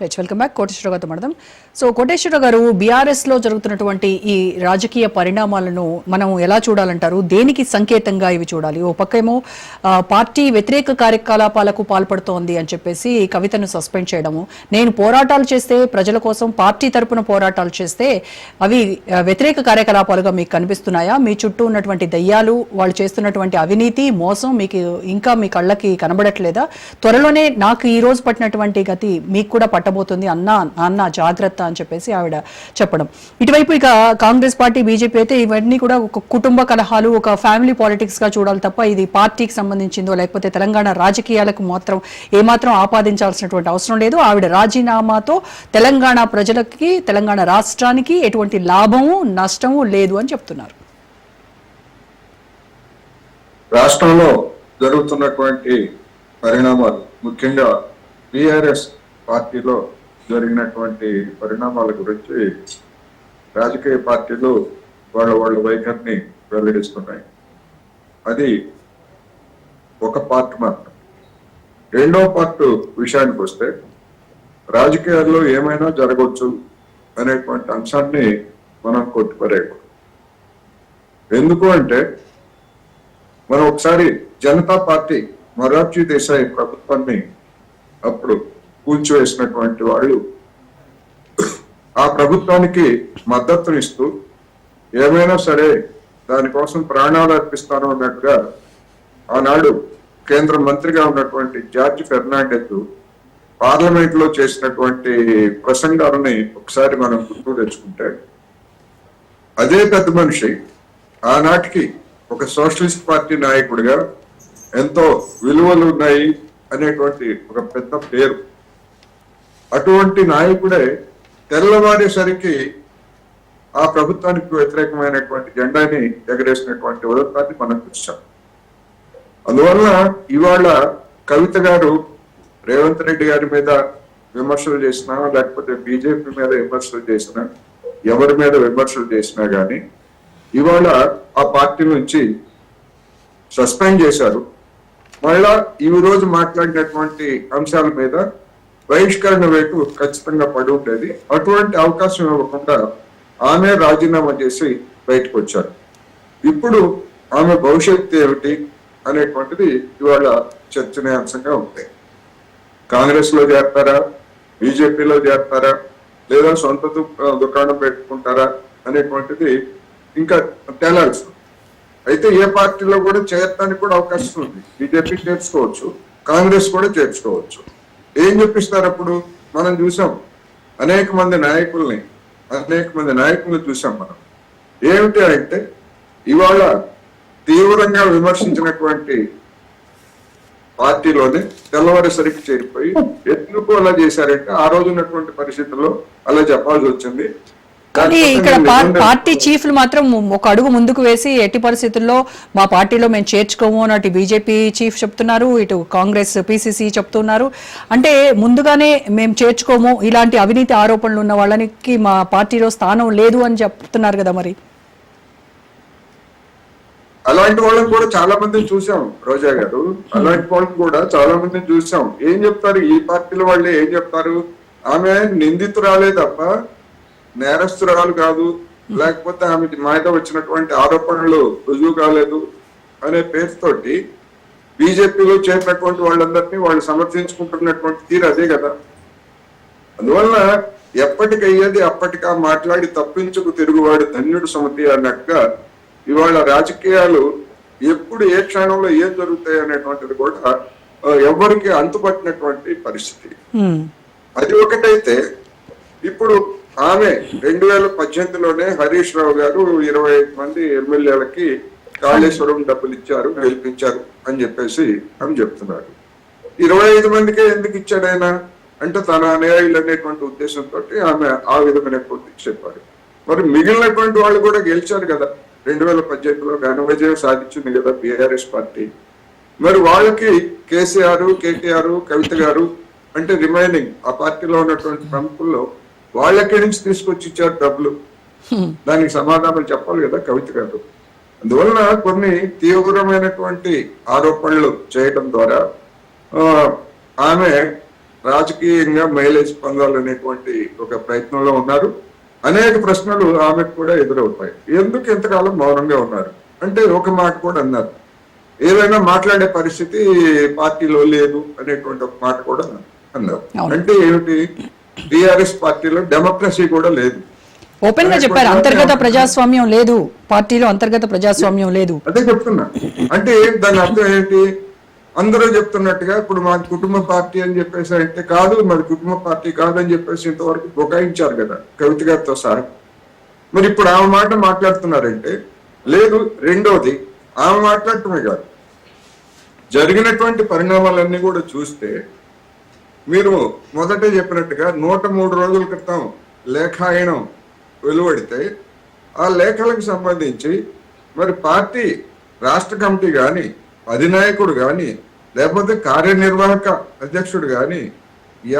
Welcome back. Koteswara గారితో మాట్లాడదాం. So Koteswara గారు, బీఆర్ఎస్ లో జరుగుతున్నటువంటి ఈ రాజకీయ పరిణామాలను మనం ఎలా చూడాలంటారు? దేనికి సంకేతంగా ఇవి చూడాలి? ఓ పక్కేమో పార్టీ వ్యతిరేక కార్యకలాపాలకు పాల్పడుతోంది అని చెప్పేసి కవితను సస్పెండ్ చేయడము, నేను పోరాటాలు చేస్తే ప్రజల కోసం పార్టీ తరపున పోరాటాలు చేస్తే అవి వ్యతిరేక కార్యకలాపాలుగా మీకు కనిపిస్తున్నాయా? మీ చుట్టూ ఉన్నటువంటి దయ్యాలు, వాళ్ళు చేస్తున్నటువంటి అవినీతి, మోసం మీకు ఇంకా మీ కళ్ళకి కనబడట్లేదా? త్వరలోనే నాకు ఈ రోజు పట్టినటువంటి గతి మీకు కూడా పట్టబోతుంది అన్న జాగ్రత్త అని చెప్పేసి ఆవిడ చెప్పడం. ఇటువైపు ఇక కాంగ్రెస్ పార్టీ, బీజేపీ అయితే ఇవన్నీ కూడా ఒక కుటుంబ కలహాలు, ఒక ఫ్యామిలీ పాలిటిక్స్ గా చూడాలి తప్ప ఇది పార్టీకి సంబంధించిందో లేకపోతే తెలంగాణ రాజకీయాలకు మాత్రం ఏమాత్రం ఆపాదించాల్సినటువంటి అవసరం లేదు. ఆవిడ రాజీనామాతో తెలంగాణ ప్రజలకి, తెలంగాణ రాష్ట్రానికి ఎటువంటి లాభము నష్టము లేదు అని చెప్తున్నారు. రాష్ట్రంలో జరుగుతున్నటువంటి పరిణామాలు, ముఖ్యంగా బీఆర్ఎస్ పార్టీలో జరిగినటువంటి పరిణామాల గురించి రాజకీయ పార్టీలు వాళ్ళ వైఖరిని వెల్లడిస్తున్నాయి. అది ఒక పార్ట్ మాత్రం. రెండో పార్ట్ విషయానికి వస్తే, రాజకీయాల్లో ఏమైనా జరగవచ్చు అనేటువంటి అంశాన్ని మనం కొట్టిపరేయకూడదు. ఎందుకు అంటే, మనం ఒకసారి జనతా పార్టీ మొరార్జీ దేశాయ్ ప్రభుత్వాన్ని అప్పుడు కూల్చివేసినటువంటి వాళ్ళు ఆ ప్రభుత్వానికి మద్దతునిస్తూ ఏమైనా సరే దానికోసం ప్రాణాలు అర్పిస్తాను అన్నట్టుగా ఆనాడు కేంద్ర మంత్రిగా ఉన్నటువంటి జార్జ్ ఫెర్నాండెస్ పార్లమెంట్ లో చేసినటువంటి ప్రసంగాలని ఒకసారి మనం గుర్తు తెచ్చుకుంటే, అదే పెద్ద మనిషి ఆనాటికి ఒక సోషలిస్ట్ పార్టీ నాయకుడిగా ఎంతో విలువలు ఉన్నాయి అనేటువంటి ఒక పెద్ద పేరు. అటువంటి నాయకుడే తెల్లవారేసరికి ఆ ప్రభుత్వానికి వ్యతిరేకమైనటువంటి జెండాని ఎగరేసినటువంటి ఉదంతాన్ని మనం చూసాం. అందువల్ల ఇవాళ కవిత గారు రేవంత్ రెడ్డి గారి మీద విమర్శలు చేసినా, లేకపోతే బీజేపీ మీద విమర్శలు చేసినా, ఎవరి మీద విమర్శలు చేసినా గానీ ఇవాళ ఆ పార్టీ నుంచి సస్పెండ్ చేశారు. మళ్ళా ఈ రోజు మాట్లాడినటువంటి అంశాల మీద బహిష్కరణ వేటు ఖచ్చితంగా పడి ఉండేది. అటువంటి అవకాశం ఇవ్వకుండా ఆమె రాజీనామా చేసి బయటకు వచ్చారు. ఇప్పుడు ఆమె భవిష్యత్తు ఏమిటి అనేటువంటిది ఇవాళ చర్చనీయాంశంగా ఉంది. కాంగ్రెస్ లో చేరతారా, బీజేపీలో చేరతారా, లేదా సొంత దుకాణం పెట్టుకుంటారా అనేటువంటిది ఇంకా తేలాల్సి. అయితే ఏ పార్టీలో కూడా చేరడానికి కూడా అవకాశం ఉంది. బీజేపీ చేర్చుకోవచ్చు, కాంగ్రెస్ కూడా చేర్చుకోవచ్చు. ఏం చెప్పిస్తారు అప్పుడు? మనం చూసాం అనేక మంది నాయకుల్ని చూసాం మనం. ఏమిటి అంటే, ఇవాళ తీవ్రంగా విమర్శించినటువంటి పార్టీలోనే తెల్లవారేసరికి చేరిపోయి ఎందుకు అలా చేశారంటే ఆ రోజు ఉన్నటువంటి పరిస్థితుల్లో అలా చెప్పాల్సి వచ్చింది. కానీ ఇక్కడ పార్టీ చీఫ్లు మాత్రం ఒక అడుగు ముందుకు వేసి ఎట్టి పరిస్థితుల్లో మా పార్టీలో మేము చేర్చుకోము అని అటు బీజేపీ చీఫ్ చెప్తున్నారు, ఇటు కాంగ్రెస్ పిసిసి చెప్తున్నారు. అంటే ముందుగానే మేము చేర్చుకోము, ఇలాంటి అవినీతి ఆరోపణలు ఉన్న వాళ్ళకి మా పార్టీలో స్థానం లేదు అని చెప్తున్నారు కదా. మరి అలాంటి వాళ్ళని కూడా చాలా మందిని చూసాం రోజా గారు. అలాంటి వాళ్ళని కూడా చాలా మందిని చూసాం. ఏం చెప్తారు ఈ పార్టీల వాళ్ళే? ఏం చెప్తారు? ఆమె నిందితురాలే తప్ప నేరస్తురాలు కాదు, లేకపోతే ఆమె మీద వచ్చినటువంటి ఆరోపణలు రుజువు కాలేదు అనే పేరుతోటి బీజేపీలో చేరినటువంటి వాళ్ళందరినీ వాళ్ళు సమర్థించుకుంటున్నటువంటి తీరు అదే కదా. అందువల్ల ఎప్పటికయ్యేది అప్పటికా మాట్లాడి తప్పించుకు తిరుగువాడు ధన్యుడు సుమతి అన్నట్టుగా ఇవాళ రాజకీయాలు ఎప్పుడు ఏ క్షణంలో ఏం జరుగుతాయి అనేటువంటిది కూడా ఎవరికి అంతుపట్టినటువంటి పరిస్థితి. అది ఒకటైతే, ఇప్పుడు ఆమె 2018లోనే హరీష్ రావు గారు 25 మంది ఎమ్మెల్యేలకి కాళేశ్వరం డబ్బులు ఇచ్చారు, గెలిపించారు అని చెప్పేసి ఆమె చెప్తున్నారు. 25 మందికే ఎందుకు ఇచ్చాడు ఆయన అంటే తన అనుయాయులు అనేటువంటి ఉద్దేశంతో ఆమె ఆ విధమైన చెప్పారు. మరి మిగిలినటువంటి వాళ్ళు కూడా గెలిచారు కదా. 2018లో ఘన విజయం సాధించింది కదా బీఆర్ఎస్ పార్టీ. మరి వాళ్ళకి కేసీఆర్, కేటీఆర్, కవిత గారు అంటే రిమైనింగ్ ఆ పార్టీలో ఉన్నటువంటి ప్రముఖుల్లో వాళ్ళకి నుంచి తీసుకొచ్చి ఇచ్చారు డబ్బులు. దానికి సమాధానం చెప్పాలి కదా కవిత గారు. అందువలన కొన్ని తీవ్రమైనటువంటి ఆరోపణలు చేయడం ద్వారా ఆమె రాజకీయంగా మైలేజ్ పొందాలనేటువంటి ఒక ప్రయత్నంలో ఉన్నారు. అనేక ప్రశ్నలు ఆమెకు కూడా ఎదురవుతాయి. ఎందుకు ఇంతకాలం మౌనంగా ఉన్నారు అంటే ఒక మాట కూడా అన్నారు, ఏదైనా మాట్లాడే పరిస్థితి పార్టీలో లేదు అనేటువంటి ఒక మాట కూడా అన్నారు. అంటే ఏమిటి, టిఆర్ఎస్ పార్టీలో డెమోక్రసీ కూడా లేదు. ఓపెన్ గా చెప్పారు, అంతర్గత ప్రజాస్వామ్యం లేదు, పార్టీలో అంతర్గత ప్రజాస్వామ్యం లేదు. అదే చెప్తున్నా. అంటే దాని అర్థం ఏంటి, అందరూ చెప్తున్నట్టుగా ఇప్పుడు మాది కుటుంబ పార్టీ అని చెప్పేసి అంటే కాదు, మాది కుటుంబ పార్టీ కాదని చెప్పేసి ఇంతవరకు బొకాయించారు కదా కవిత గారితో సహా. మరి ఇప్పుడు ఆమె మాట మాట్లాడుతున్నారంటే లేదు. రెండోది, ఆమె మాట్లాడటమే కాదు, జరిగినటువంటి పరిణామాలన్నీ కూడా చూస్తే మీరు మొదటే చెప్పినట్టుగా 103 రోజుల క్రితం లేఖాయనం వెలువడితే ఆ లేఖలకు సంబంధించి మరి పార్టీ రాష్ట్ర కమిటీ కానీ, అధినాయకుడు కానీ, లేకపోతే కార్యనిర్వాహక అధ్యక్షుడు కానీ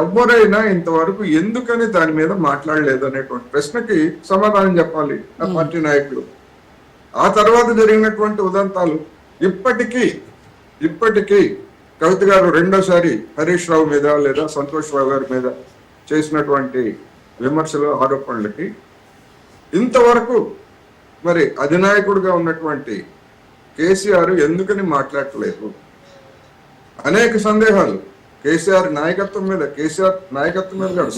ఎవరైనా ఇంతవరకు ఎందుకని దాని మీద మాట్లాడలేదు అనేటువంటి ప్రశ్నకి సమాధానం చెప్పాలి ఆ పార్టీ నాయకులు. ఆ తర్వాత జరిగినటువంటి ఉదంతాలు ఇప్పటికీ కవిత గారు రెండోసారి హరీష్ రావు మీద లేదా సంతోష్ రావు గారి మీద చేసినటువంటి విమర్శలు, ఆరోపణలకి ఇంతవరకు మరి అధినాయకుడిగా ఉన్నటువంటి కేసీఆర్ ఎందుకని మాట్లాడలేదు? అనేక సందేహాలు కేసీఆర్ నాయకత్వం మీద కాదు,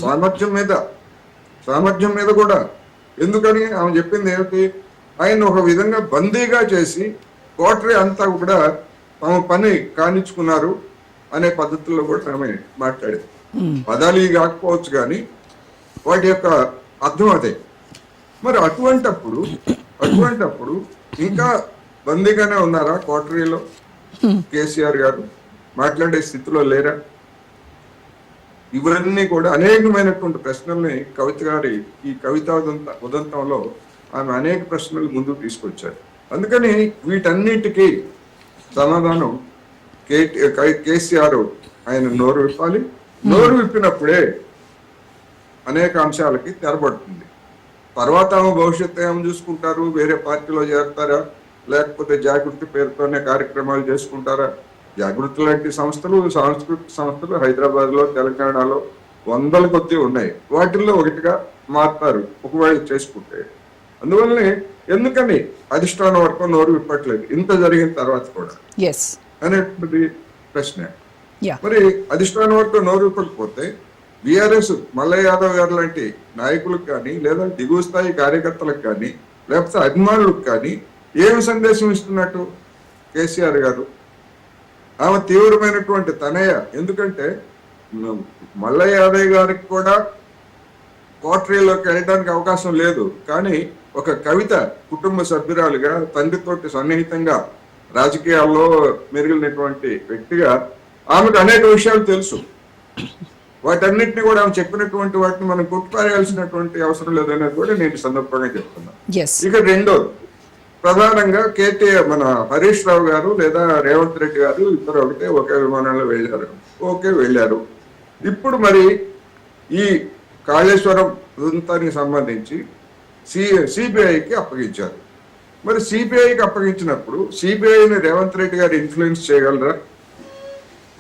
సామర్థ్యం మీద కూడా. ఎందుకని ఆమె చెప్పింది ఏమిటి, ఆయన ఒక విధంగా బందీగా చేసి కోటరీ అంతా కూడా తమ పని కానిచ్చుకున్నారు అనే పద్ధతుల్లో కూడా ఆమె మాట్లాడేది. పదాలు కాకపోవచ్చు కానీ వాటి యొక్క అర్థం అదే. మరి అటువంటప్పుడు ఇంకా బందీగానే ఉన్నారా కోటరీలో కేసీఆర్ గారు? మాట్లాడే స్థితిలో లేరా? ఇవన్నీ కూడా అనేకమైనటువంటి ప్రశ్నల్ని కవిత గారి ఈ కవితా ఉదంతంలో ఆమె అనేక ప్రశ్నలు ముందుకు తీసుకొచ్చారు. అందుకని వీటన్నిటికీ సమాధానం కేసీఆర్ ఆయన నోరు విప్పాలి. నోరు విప్పినప్పుడే అనేక అంశాలకి తెరబడుతుంది. తర్వాత ఆమె భవిష్యత్తు ఏమో చూసుకుంటారు, వేరే పార్టీలో చేరతారా, లేకపోతే జాగృతి పేరుతోనే కార్యక్రమాలు చేసుకుంటారా? జాగృతి లాంటి సాంస్కృతిక సంస్థలు హైదరాబాద్ లో, తెలంగాణలో వందల కొద్ది ఉన్నాయి. వాటిల్లో ఒకటిగా మారుతారు ఒకవేళ చేసుకుంటే. అందువల్లనే ఎందుకని అధిష్టానం వరకు నోరు విప్పట్లేదు ఇంత జరిగిన తర్వాత కూడా అనేటువంటి ప్రశ్న. మరి అధిష్టానం వరకు నోరు విప్పకపోతే బీఆర్ఎస్ మల్లయ్య యాదవ్ గారు లాంటి నాయకులకు కానీ, లేదా దిగువ స్థాయి కార్యకర్తలకు కానీ, లేకపోతే అభిమానులకు కానీ ఏమి సందేశం ఇస్తున్నట్టు కేసీఆర్ గారు? ఆమె తీవ్రమైనటువంటి తనయ. ఎందుకంటే మల్లయ్య యాదవ్ గారికి కూడా కోటరీలోకి వెళ్ళడానికి అవకాశం లేదు, కానీ ఒక కవిత కుటుంబ సభ్యురాలుగా, తండ్రితోటి సన్నిహితంగా రాజకీయాల్లో మెరిగినటువంటి వ్యక్తిగా ఆమెకు అనేక విషయాలు తెలుసు. వాటన్నిటిని కూడా ఆమె చెప్పినటువంటి వాటిని మనం కొట్టుపారేయాల్సినటువంటి అవసరం లేదనేది కూడా నేను సందర్భంగా చెప్తున్నాను. ఇక రెండోది, ప్రధానంగా కేటీఆర్ మన హరీష్ రావు గారు లేదా రేవంత్ రెడ్డి గారు ఇద్దరు ఒకే విమానంలో వెళ్ళారు. ఇప్పుడు మరి ఈ కాళేశ్వరం ఉదంతానికి సంబంధించి సిబిఐకి అప్పగించారు. మరి సిబిఐకి అప్పగించినప్పుడు సిబిఐని రేవంత్ రెడ్డి గారు ఇన్ఫ్లుయెన్స్ చేయగలరా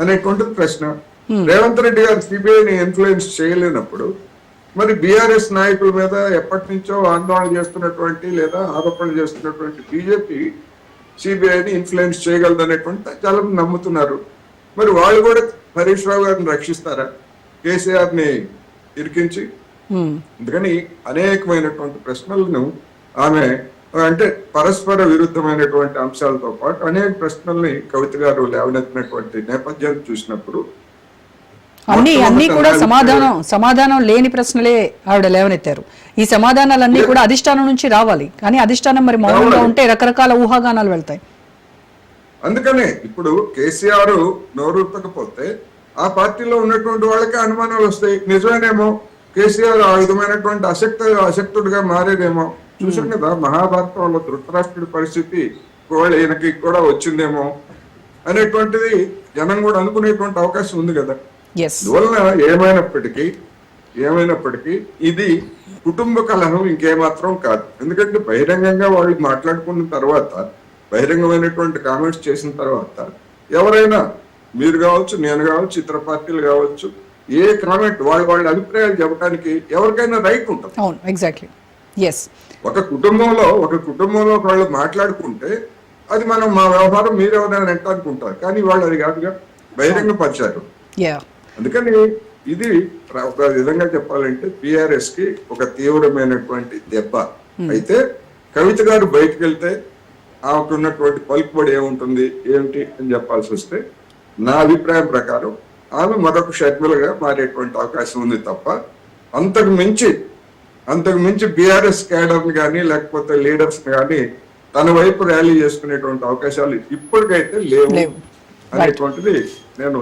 అనేటువంటిది ప్రశ్న. రేవంత్ రెడ్డి గారు సిబిఐని ఇన్ఫ్లుయెన్స్ చేయలేనప్పుడు మరి బీఆర్ఎస్ నాయకుల మీద ఎప్పటి నుంచో ఆందోళన చేస్తున్నటువంటి లేదా ఆరోపణలు చేస్తున్నటువంటి బీజేపీ సిబిఐని ఇన్ఫ్లుయెన్స్ చేయగలదు అనేటువంటి చాలా మంది నమ్ముతున్నారు. మరి వాళ్ళు కూడా హరీష్ రావు గారిని రక్షిస్తారా కేసీఆర్ ని ఇరికించి? అందుకని అనేకమైనటువంటి ప్రశ్నలను ఆమె అంటే పరస్పర విరుద్ధమైనటువంటి అంశాలతో పాటు అనేక ప్రశ్నల్ని కవిత గారు లేవనెత్తినటువంటి నేపథ్యాన్ని చూసినప్పుడు అన్ని కూడా సమాధానం లేని ప్రశ్నలే ఆవిడ లేవనెత్తారు. ఈ సమాధానాలన్నీ కూడా అధిష్టానం నుంచి రావాలి, కానీ అధిష్టానం మరి మౌనంగా ఉంటే రకరకాల ఊహాగానాలు వెళ్తాయి. అందుకనే ఇప్పుడు కేసీఆర్ నోరూపకపోతే ఆ పార్టీలో ఉన్నటువంటి వాళ్ళకి అనుమానాలు వస్తాయి. నిజమేనేమో కేసీఆర్ ఆ విధమైనటువంటి అశక్తుడిగా మారేదేమో. చూసాం కదా మహాభారతంలో ధృతరాష్ట్రుడి పరిస్థితి ఈయనకి కూడా వచ్చిందేమో అనేటువంటిది జనం కూడా అనుకునేటువంటి అవకాశం ఉంది కదా. అందువలన ఏమైనప్పటికీ ఇది కుటుంబ కలహం ఇంకేమాత్రం కాదు. ఎందుకంటే బహిరంగంగా వాళ్ళు మాట్లాడుకున్న తర్వాత, బహిరంగమైనటువంటి కామెంట్స్ చేసిన తర్వాత ఎవరైనా, మీరు కావచ్చు, నేను కావచ్చు, ఇతర పార్టీలు కావచ్చు, ఏ కామెంట్ వాళ్ళ అభిప్రాయాలు చెప్పడానికి ఎవరికైనా రైట్ ఉంటుంది. అవును, ఎగ్జాక్ట్లీ. ఎస్. ఒక కుటుంబంలో వాళ్ళు మాట్లాడుకుంటే అది మనం మా వ్యవహారం మీరెవరైనా ఎంత అనుకుంటారు, కానీ వాళ్ళు అది కాదుగా బహిరంగ పరిచారు. యా. అందుకని ఇది ఒక విధంగా చెప్పాలంటే పిఆర్ఎస్ కి ఒక తీవ్రమైనటువంటి దెబ్బ. అయితే కవిత గారు బయటకు వెళ్తే ఆమెకు ఉన్నటువంటి పలుకుబడి ఏముంటుంది ఏమిటి అని చెప్పాల్సి వస్తే నా అభిప్రాయం ప్రకారం ఆమె మరొక షర్మిలగా మారేటువంటి అవకాశం ఉంది తప్ప అంతకు మించి బీఆర్ఎస్ క్యాడర్ కానీ లేకపోతే లీడర్స్ కానీ తన వైపు ర్యాలీ చేసుకునేటువంటి అవకాశాలు ఇప్పటికైతే లేవు లేవు. అనేటువంటిది నేను